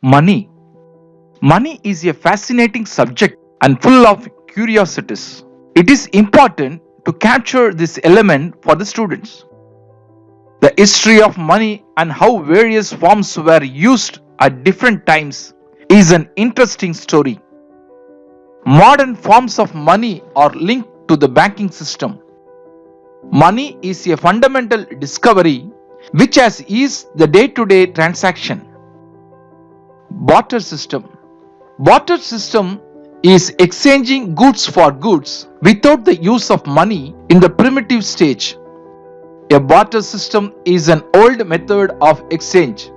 Money. Money is a fascinating subject and full of curiosities. It is important to capture this element for the students. The history of money and how various forms were used at different times is an interesting story. Modern forms of money are linked to the banking system. Money is a fundamental discovery which has eased the day-to-day transaction. Barter system. Barter system is exchanging goods for goods without the use of money in the primitive stage. A barter system is an old method of exchange.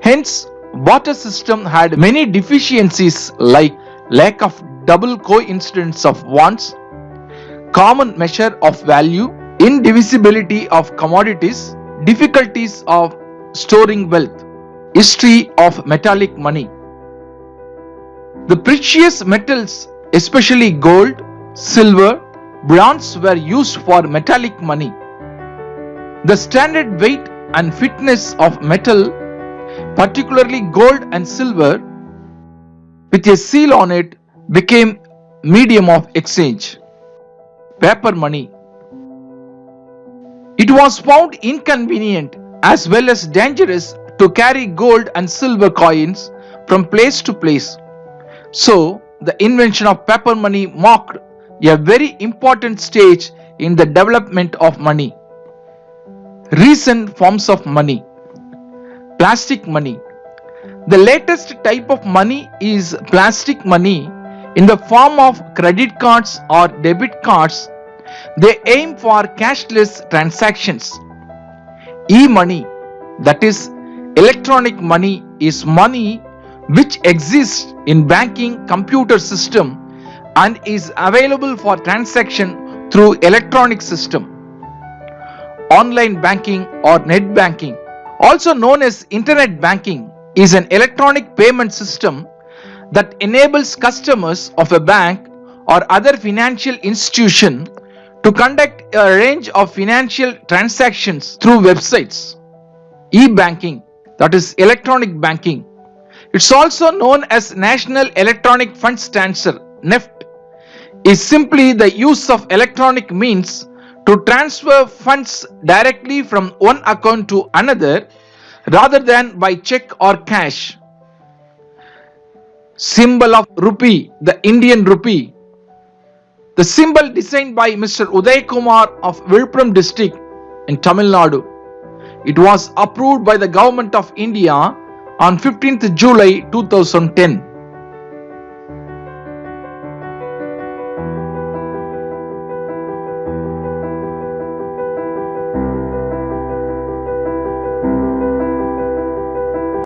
Hence, barter system had many deficiencies like lack of double coincidence of wants, common measure of value, indivisibility of commodities, difficulties of storing wealth. History of metallic money. The precious metals, especially gold, silver, bronze, were used for metallic money. The standard weight and fitness of metal, particularly gold and silver, with a seal on it, became medium of exchange. Paper money. It was found inconvenient as well as dangerous to carry gold and silver coins from place to place. So, the invention of paper money marked a very important stage in the development of money. Recent forms of money. Plastic money. The latest type of money is plastic money in the form of credit cards or debit cards. They aim for cashless transactions. E-money, that is electronic money, is money which exists in banking computer system and is available for transaction through electronic system. Online banking or net banking, also known as internet banking, is an electronic payment system that enables customers of a bank or other financial institution to conduct a range of financial transactions through websites. E-banking, that is electronic banking. It's also known as National Electronic Funds Transfer, NEFT, is simply the use of electronic means to transfer funds directly from one account to another rather than by check or cash. Symbol of rupee, the Indian rupee. The symbol designed by Mr. Uday Kumar of Villupuram district in Tamil Nadu. It was approved by the Government of India on 15th July 2010.